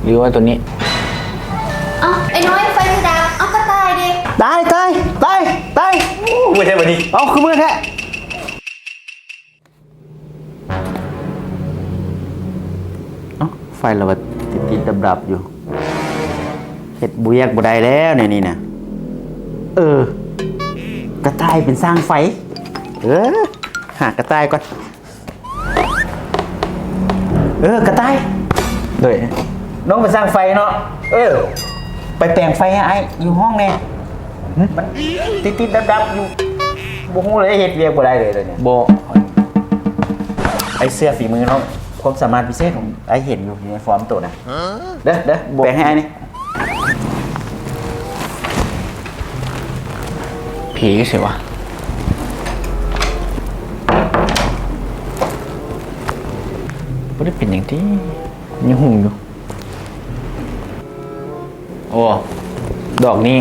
หรือว่าตัวนี้เอาไอ้น้อยไฟมันดับเอาก็ตายดิตายมือแท้วันนี้เอาคือมือแท้ไฟเราติดดับอยู่เห็ดบุยกบุได้แล้วนี่นะกระต่ายเป็นสร้างไฟหากระต่ายก่อนกระต่ายด้วยน้องไปสร้างไฟเนาะไปแต่งไฟให้ไอ้อยู่ห้องเนี่ยมันติดดับอยู่บ่ฮู้เลยเฮ็ดเวียกบ่ได้เลยเนี่ยบ่ไอ้เสื้อฝีมือน้องความสามารถพิเศษของไอ้เห็นอยู่ในฟอร์มตัวนะเด้อแบ่งให้ไอ้นี่ผีก็สิวะบ่ได้เป็นอย่างที่ยังหุ่งอยู่โอ้ดอกนี้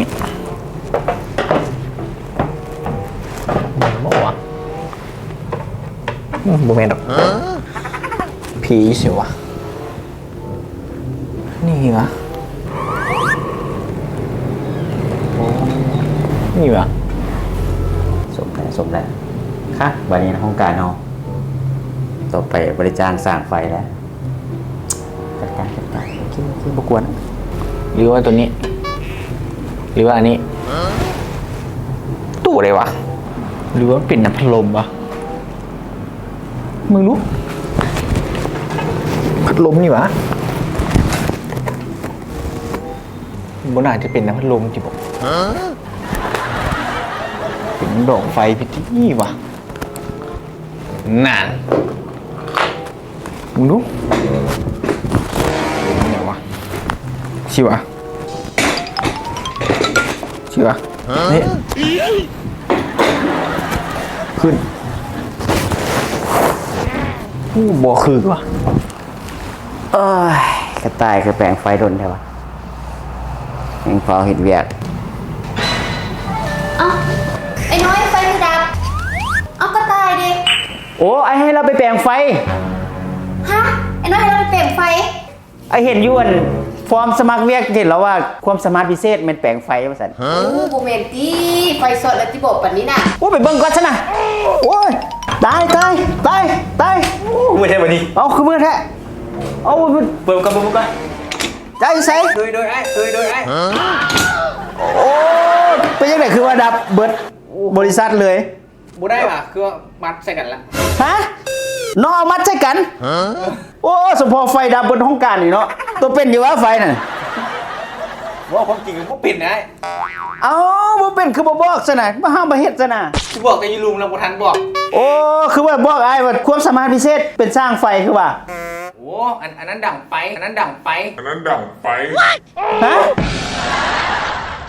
บอกว่าบ่แม่นดอกผีสิวะนี่วะนี่วะสมแล้วค่ะวันนี้นะห้องการเราต่อไปบริจาคสร้างไฟแล้วจัดการโอเคบกวนหรือว่าตัวนี้หรือว่าอันนี้ตู้อะไรวะหรือว่าเป็นน้ำพัดลมวะมึงรู้พัดลมนี่วะบนอาจจะเป็นน้ำพัดลมจิบอกเป็นดอกไฟพิธีวะนานมึงรู้นี่ไงวะชิวะนี่ขึ้นบ่คือวะกระต่ายคือแปลงไฟดนใช่ปะแปลงไฟเห็ดเวียดเอาไอ้น้อยไฟมันดับเอาก็ตายดิโอ้ไอให้เราไปแปลงไฟฮะไอ้น้อยให้เราไปเปลี่ยนไฟไอเห็นยวนฟอร์มสมัครเวียกเห็นแล้วว่าความสามารถพิเศษมันแปลงไฟมาสั่นโมเมนตี้ไฟสดแล้วที่บอกแบบนี้น่ะโอ้ไปเบิ่งก่อนซะนะโอ้ยตายมือแท้วันนี้เอาคือมือแท้เอาเปิดกันใจใส่โดยไอ้โอ้เป็นยังไงคือว่าดับเบิดบริษัทเลยบ่ได้ป่ะคือมัดใส่กันละฮะน้องเอามัดใส่กันโอ้สมพอไฟดับบนห้องการนี่เนาะตัวเป็นอยู่ว่าไฟน่ะว่าความจริงมันเป็นนะเอ้าบ่เป็นคือบ่บอกซะนะบ่ห้ามบ่เฮ็ดซะนะกูบอกแต่ยูลุงแล้วบ่ทันบอกโอ้คือว่าบอกอ้ายว่าความสามารถพิเศษเป็นสร้างไฟคือว่าโอ้อันนั้นดังไฟฮะ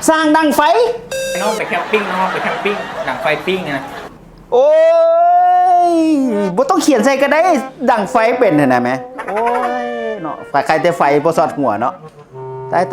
สร้างดังไฟน้องไปแคมปิ้งดังไฟปิ้งนะโอ้ยบ่ต้องเขียนใส่ก็ได้ดังไฟเป็นเห็นไหมโอ้ยเนาะใครแต่ไฟบ่สอดหัวเนาะตาย